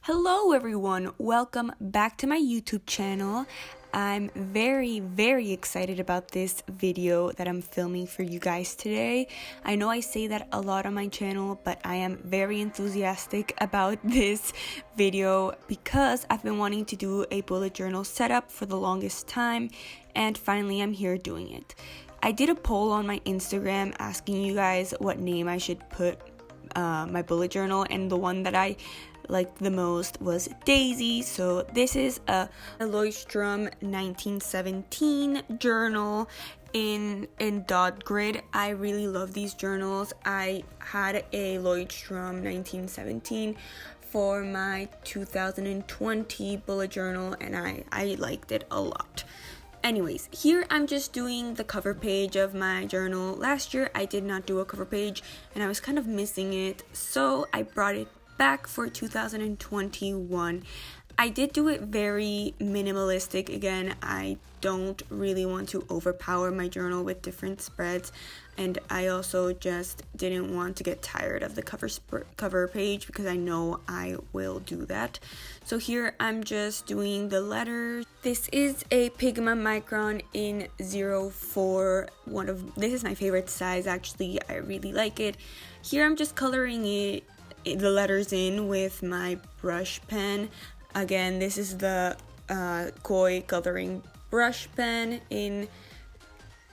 Hello everyone, welcome back to my YouTube channel. I'm very excited about this video that I'm filming for you guys today. I know I say that a lot on my channel, but I am very enthusiastic about this video because I've been wanting to do a bullet journal setup for the longest time, and finally I'm here doing it. I did a poll on my Instagram asking you guys what name I should put my bullet journal, and the one that I liked the most was Daisy. So this is a Leuchtturm 1917 journal in dot grid. I really love these journals. I had a Leuchtturm 1917 for my 2020 bullet journal and I liked it a lot. Anyways, here I'm just doing the cover page of my journal. Last year I did not do a cover page and I was kind of missing it, so I brought it back for 2021. I did do it very minimalistic. Again, I don't really want to overpower my journal with different spreads, and I also just didn't want to get tired of the cover page because I know I will do that. So here I'm just doing the letters. This is a Pigma Micron in 04. This is my favorite size actually. I really like it. Here I'm just coloring the letters in with my brush pen. Again, this is the Koi coloring brush pen in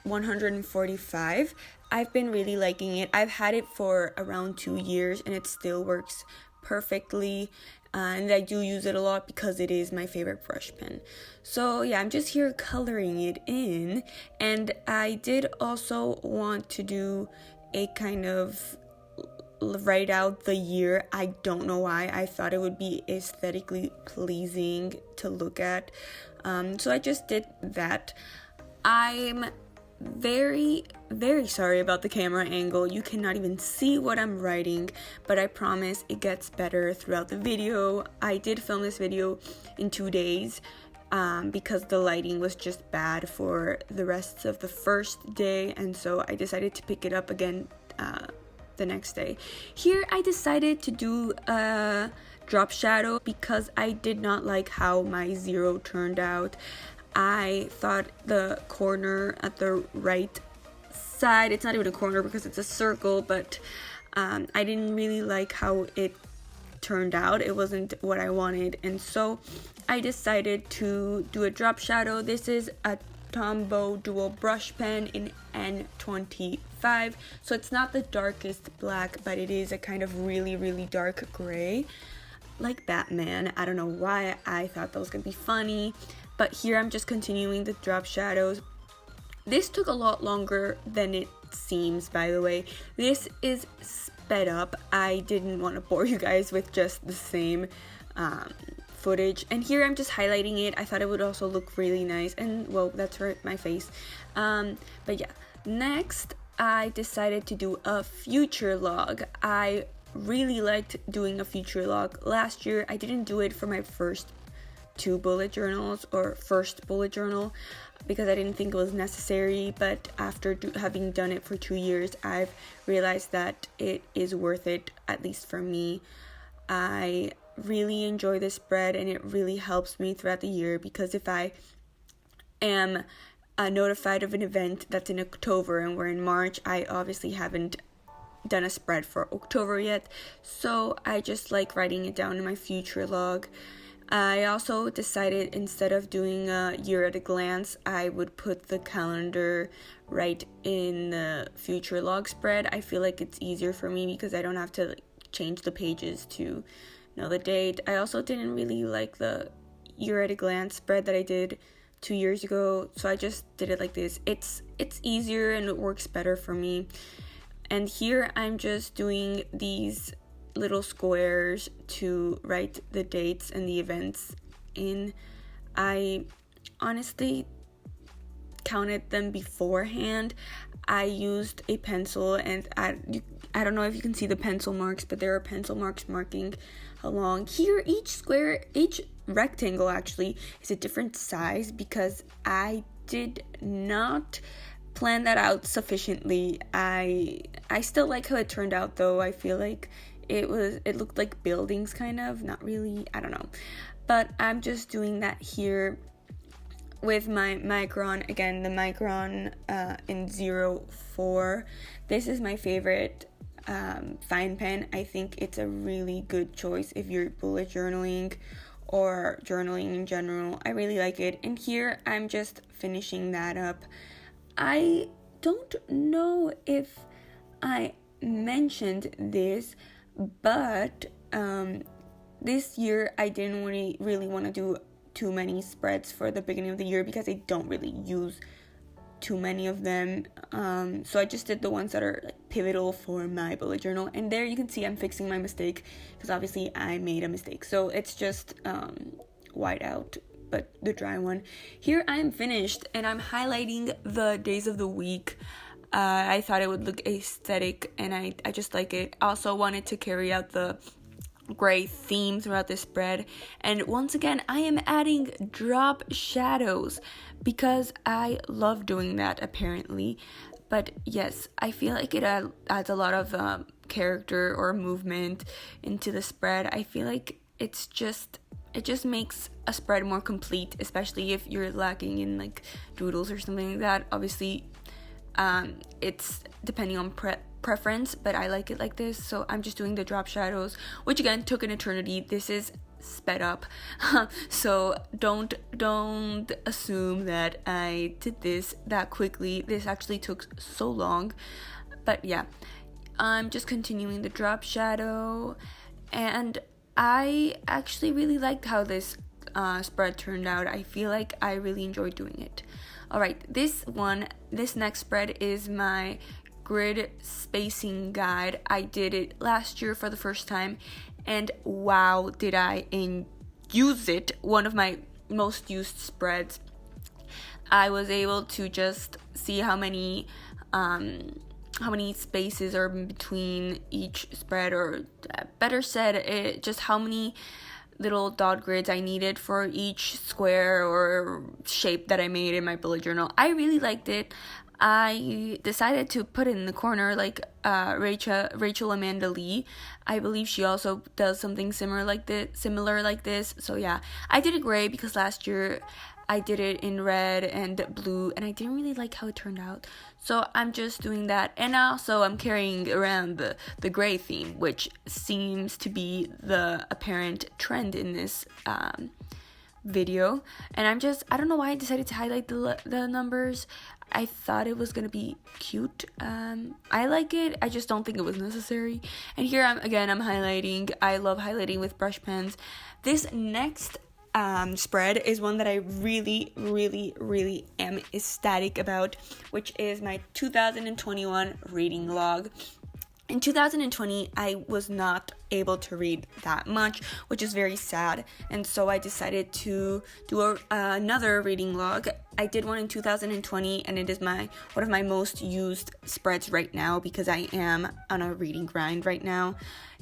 145. I've been really liking it. I've had it for around 2 years and it still works perfectly, and I do use it a lot because it is my favorite brush pen. So yeah, I'm just here coloring it in, and I did also want to do a kind of write out the year. I don't know why. I thought it would be aesthetically pleasing to look at, so I just did that. I'm very sorry about the camera angle. You cannot even see what I'm writing, but I promise it gets better throughout the video. I did film this video in 2 days because the lighting was just bad for the rest of the first day, and so I decided to pick it up again the next day. Here I decided to do a drop shadow because I did not like how my 0 turned out. I thought the corner at the right side, it's not even a corner because it's a circle, but I didn't really like how it turned out. It wasn't what I wanted, and so I decided to do a drop shadow. This is a Tombow dual brush pen in N25, so it's not the darkest black, but it is a kind of really dark gray, like Batman. I don't know why I thought that was gonna be funny, but here I'm just continuing the drop shadows. This took a lot longer than it seems, by the way. This is sped up. I didn't want to bore you guys with just the same footage, and here I'm just highlighting it. I thought it would also look really nice, and well, that's right, my face. But yeah, next I decided to do a future log. I really liked doing a future log last year. I didn't do it for my first 2 bullet journals or first bullet journal because I didn't think it was necessary, but after having done it for 2 years, I've realized that it is worth it, at least for me. I really enjoy this spread and it really helps me throughout the year, because if I am notified of an event that's in October and we're in March, I obviously haven't done a spread for October yet, so I just like writing it down in my future log. I also decided, instead of doing a year at a glance, I would put the calendar right in the future log spread. I feel like it's easier for me because I don't have to change the pages to know the date. I also didn't really like the year at a glance spread that I did 2 years ago, so I just did it like this. It's easier and it works better for me. And here I'm just doing these little squares to write the dates and the events in. I honestly counted them beforehand. I used a pencil, and I don't know if you can see the pencil marks, but there are pencil marks marking along here. Each rectangle actually is a different size because I did not plan that out sufficiently. I still like how it turned out, though. I feel like it looked like buildings, kind of, not really, I don't know, but I'm just doing that here with my Micron, again, the Micron in 04. This is my favorite fine pen. I think it's a really good choice if you're bullet journaling or journaling in general. I really like it. And here I'm just finishing that up. I don't know if I mentioned this, but this year I didn't really want to do too many spreads for the beginning of the year because I don't really use too many of them, so I just did the ones that are like pivotal for my bullet journal. And there you can see I'm fixing my mistake because obviously I made a mistake, so it's just white out, but the dry one. Here I'm finished and I'm highlighting the days of the week. I thought it would look aesthetic and I just like it. I also wanted to carry out the gray theme throughout this spread, and once again I am adding drop shadows because I love doing that apparently. But yes, I feel like it adds a lot of character or movement into the spread. I feel like it just makes a spread more complete, especially if you're lacking in like doodles or something like that. Obviously it's depending on preference, but I like it like this, so I'm just doing the drop shadows, which again took an eternity. This is sped up so don't assume that I did this that quickly. This actually took so long, but yeah, I'm just continuing the drop shadow, and I actually really liked how this spread turned out. I feel like I really enjoyed doing it. Alright, this next spread is my grid spacing guide. I did it last year for the first time, and wow, did I use it. One of my most used spreads. I was able to just see how many spaces are in between each spread, or better said, just how many little dot grids I needed for each square or shape that I made in my bullet journal. I really liked it. I decided to put it in the corner like Rachel Amanda Lee. I believe she also does something similar like this. So yeah, I did it gray because last year I did it in red and blue, and I didn't really like how it turned out. So I'm just doing that, and also I'm carrying around the gray theme, which seems to be the apparent trend in this video. And I don't know why I decided to highlight the numbers. I thought it was gonna be cute. I like it, I just don't think it was necessary. And here I'm highlighting. I love highlighting with brush pens. This next spread is one that I really, really, really am ecstatic about, which is my 2021 reading log. In 2020, I was not able to read that much, which is very sad, and so I decided to do another reading log. I did one in 2020, and it is one of my most used spreads right now because I am on a reading grind right now.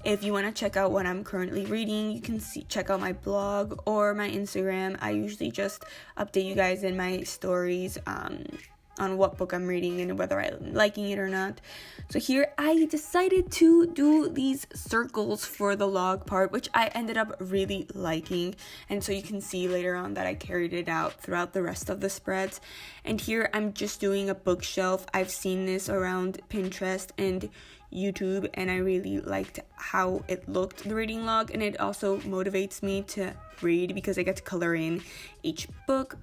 If you want to check out what I'm currently reading, you can check out my blog or my Instagram. I usually just update you guys in my stories on what book I'm reading and whether I'm liking it or not. So here I decided to do these circles for the log part, which I ended up really liking, and so you can see later on that I carried it out throughout the rest of the spreads. And here I'm just doing a bookshelf. I've seen this around Pinterest and YouTube, and I really liked how it looked, the reading log, and it also motivates me to read because I get to color in each book.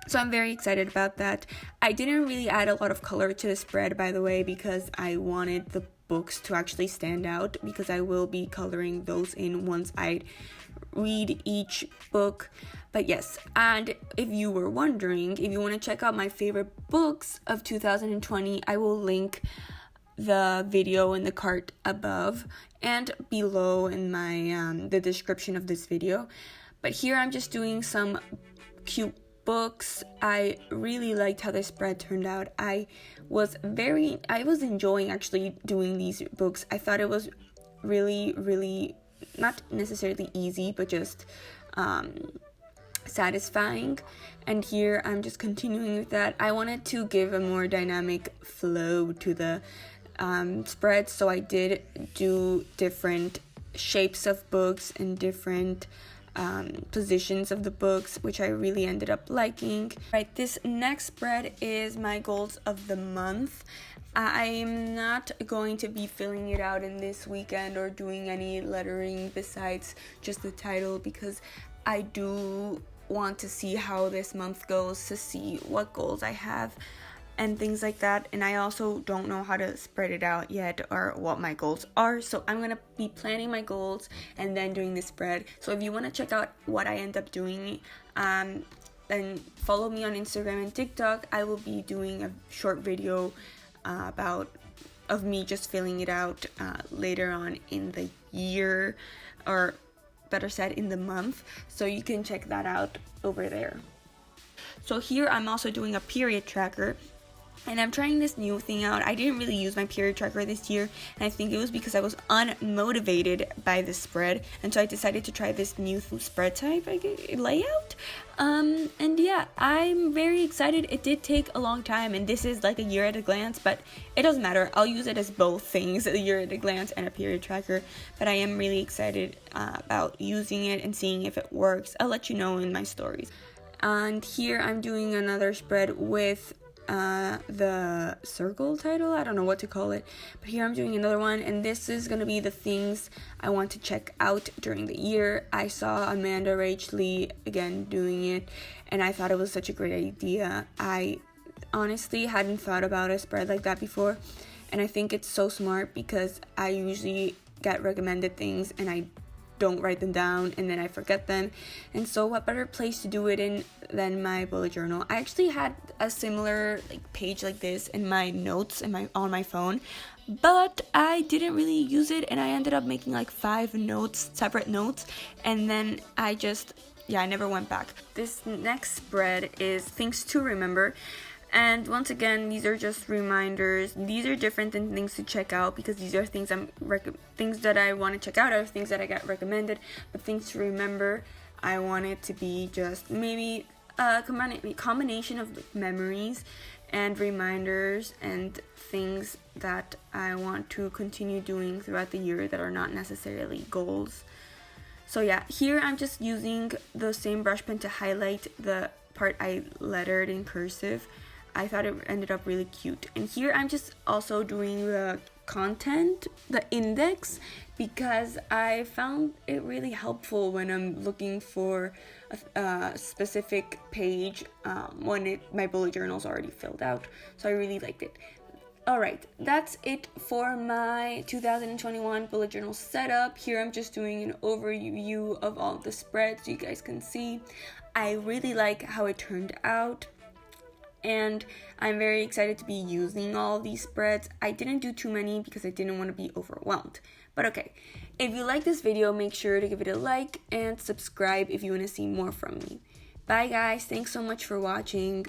So I'm very excited about that. I didn't really add a lot of color to the spread, by the way, because I wanted the books to actually stand out, because I will be coloring those in once I read each book. But yes, and if you were wondering, if you want to check out my favorite books of 2020, I will link the video in the card above and below in my the description of this video. But here I'm just doing some cute books. I really liked how this spread turned out. I was enjoying actually doing these books. I thought it was really, really not necessarily easy, but just satisfying. And here I'm just continuing with that. I wanted to give a more dynamic flow to the spreads, so I did do different shapes of books and different positions of the books, which I really ended up liking. Right, this next spread is my goals of the month. I'm not going to be filling it out in this weekend or doing any lettering besides just the title, because I do want to see how this month goes, to see what goals I have and things like that. And I also don't know how to spread it out yet or what my goals are, so I'm gonna be planning my goals and then doing the spread. So if you want to check out what I end up doing, then follow me on Instagram and TikTok. I will be doing a short video of me just filling it out later on in the year, or better said, in the month, so you can check that out over there. So here I'm also doing a period tracker, and I'm trying this new thing out. I didn't really use my period tracker this year, and I think it was because I was unmotivated by the spread, and so I decided to try this new spread type layout. And yeah, I'm very excited. It did take a long time, and this is like a year at a glance, but it doesn't matter. I'll use it as both things, a year at a glance and a period tracker, but I am really excited about using it and seeing if it works. I'll let you know in my stories. And here I'm doing another spread with the circle title. I don't know what to call it, but here I'm doing another one, and this is gonna be the things I want to check out during the year. I saw Amanda Rach Lee again doing it, and I thought it was such a great idea. I honestly hadn't thought about a spread like that before, and I think it's so smart because I usually get recommended things and I don't write them down and then I forget them, and so what better place to do it in than my bullet journal. I actually had a similar page like this in my notes on my phone, but I didn't really use it, and I ended up making 5 notes, separate notes, and then I never went back. This next spread is things to remember. And once again, these are just reminders. These are different than things to check out, because these are things things that I want to check out, or things that I got recommended. But things to remember, I want it to be just maybe a combination of memories and reminders and things that I want to continue doing throughout the year that are not necessarily goals. So yeah, here I'm just using the same brush pen to highlight the part I lettered in cursive. I thought it ended up really cute. And here I'm just also doing the content, the index, because I found it really helpful when I'm looking for a specific page when my bullet journal is already filled out. So I really liked it. Alright, that's it for my 2021 bullet journal setup. Here I'm just doing an overview of all the spreads so you guys can see. I really like how it turned out, and I'm very excited to be using all these spreads. I didn't do too many because I didn't want to be overwhelmed. But okay, if you like this video, make sure to give it a like and subscribe if you want to see more from me. Bye guys, thanks so much for watching.